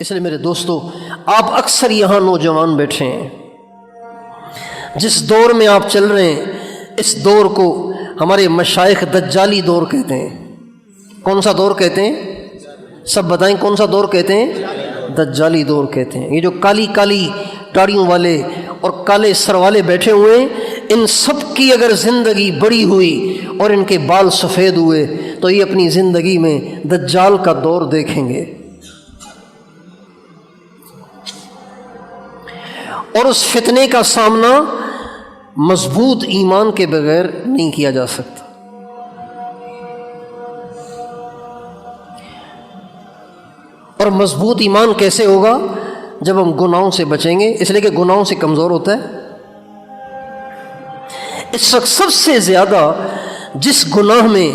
اس لیے میرے دوستو، آپ اکثر یہاں نوجوان بیٹھے ہیں، جس دور میں آپ چل رہے ہیں اس دور کو ہمارے مشائخ دجالی دور کہتے ہیں۔ کون سا دور کہتے ہیں؟ سب بتائیں، کون سا دور کہتے ہیں؟ دجالی دور کہتے ہیں۔ یہ جو کالی کالی داڑھیوں والے اور کالے سر والے بیٹھے ہوئے ہیں، ان سب کی اگر زندگی بڑی ہوئی اور ان کے بال سفید ہوئے تو یہ اپنی زندگی میں دجال کا دور دیکھیں گے، اور اس فتنے کا سامنا مضبوط ایمان کے بغیر نہیں کیا جا سکتا۔ اور مضبوط ایمان کیسے ہوگا؟ جب ہم گناہوں سے بچیں گے، اس لیے کہ گناہوں سے کمزور ہوتا ہے۔ اس وقت سب سے زیادہ جس گناہ میں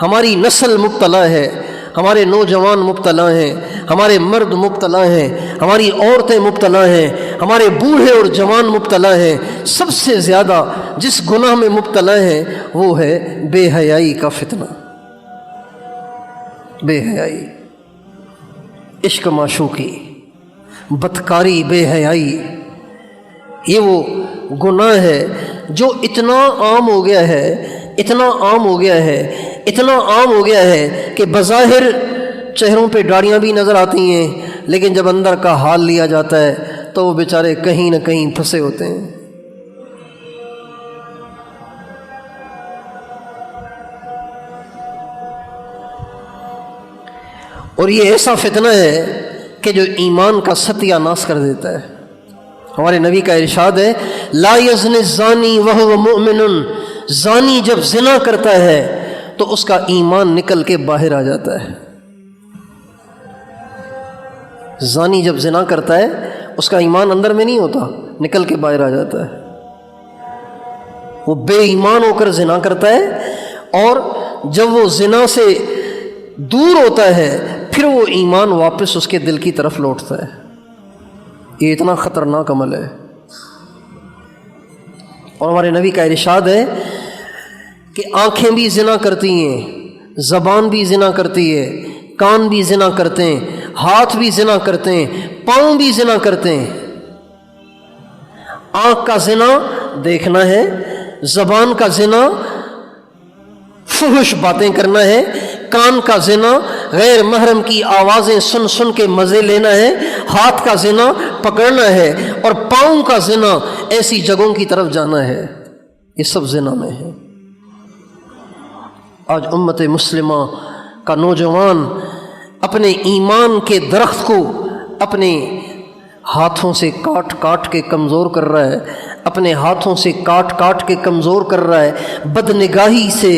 ہماری نسل مبتلا ہے، ہمارے نوجوان مبتلا ہیں، ہمارے مرد مبتلا ہیں، ہماری عورتیں مبتلا ہیں، ہمارے بوڑھے اور جوان مبتلا ہیں، سب سے زیادہ جس گناہ میں مبتلا ہیں وہ ہے بے حیائی کا فتنہ۔ بے حیائی، عشق معشوقی، بدکاری، بے حیائی، یہ وہ گناہ ہے جو اتنا عام ہو گیا ہے، اتنا عام ہو گیا ہے، اتنا عام ہو گیا ہے کہ بظاہر چہروں پہ داڑیاں بھی نظر آتی ہیں، لیکن جب اندر کا حال لیا جاتا ہے تو وہ بیچارے کہیں نہ کہیں پھنسے ہوتے ہیں۔ اور یہ ایسا فتنہ ہے کہ جو ایمان کا ستیہ ناش کر دیتا ہے۔ ہمارے نبی کا ارشاد ہے، لا یزنی الزانی وہو مؤمن، زانی جب زنا کرتا ہے تو اس کا ایمان نکل کے باہر آ جاتا ہے۔ زانی جب زنا کرتا ہے اس کا ایمان اندر میں نہیں ہوتا، نکل کے باہر آ جاتا ہے۔ وہ بے ایمان ہو کر زنا کرتا ہے، اور جب وہ زنا سے دور ہوتا ہے پھر وہ ایمان واپس اس کے دل کی طرف لوٹتا ہے۔ یہ اتنا خطرناک عمل ہے۔ اور ہمارے نبی کا ارشاد ہے کہ آنکھیں بھی زنا کرتی ہیں، زبان بھی زنا کرتی ہے، کان بھی زنا کرتے ہیں، ہاتھ بھی زنا کرتے ہیں، پاؤں بھی زنا کرتے ہیں۔ آنکھ کا زنا دیکھنا ہے، زبان کا زنا فحش باتیں کرنا ہے، کان کا زنا غیر محرم کی آوازیں سن سن کے مزے لینا ہے، ہاتھ کا زنا پکڑنا ہے، اور پاؤں کا زنا ایسی جگہوں کی طرف جانا ہے۔ یہ سب زنا میں ہے۔ آج امت مسلمہ کا نوجوان اپنے ایمان کے درخت کو اپنے ہاتھوں سے کاٹ کاٹ کے کمزور کر رہا ہے، اپنے ہاتھوں سے کاٹ کاٹ کے کمزور کر رہا ہے، بدنگاہی سے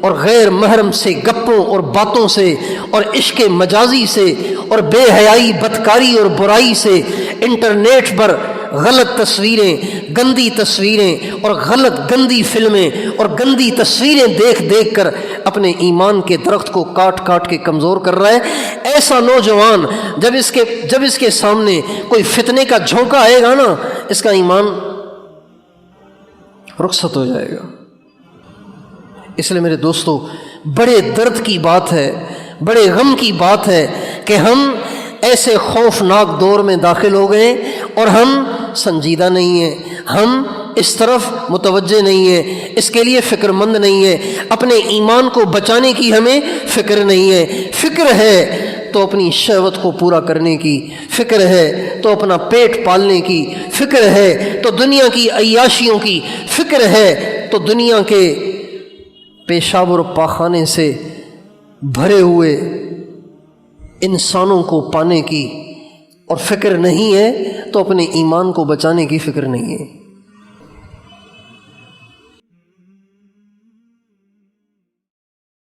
اور غیر محرم سے، گپوں اور باتوں سے اور عشق مجازی سے اور بے حیائی، بدکاری اور برائی سے، انٹرنیٹ پر غلط تصویریں، گندی تصویریں اور غلط گندی فلمیں اور گندی تصویریں دیکھ دیکھ کر اپنے ایمان کے درخت کو کاٹ کاٹ کے کمزور کر رہا ہے۔ ایسا نوجوان جب اس کے سامنے کوئی فتنے کا جھونکا آئے گا نا، اس کا ایمان رخصت ہو جائے گا۔ اس لیے میرے دوستو، بڑے درد کی بات ہے، بڑے غم کی بات ہے کہ ہم ایسے خوفناک دور میں داخل ہو گئے اور ہم سنجیدہ نہیں ہیں، ہم اس طرف متوجہ نہیں ہیں، اس کے لیے فکر مند نہیں ہیں، اپنے ایمان کو بچانے کی ہمیں فکر نہیں ہے۔ فکر ہے تو اپنی شہوت کو پورا کرنے کی، فکر ہے تو اپنا پیٹ پالنے کی، فکر ہے تو دنیا کی عیاشیوں کی، فکر ہے تو دنیا کے پیشاب اور پاخانے سے بھرے ہوئے انسانوں کو پانے کی، اور فکر نہیں ہے تو اپنے ایمان کو بچانے کی فکر نہیں ہے۔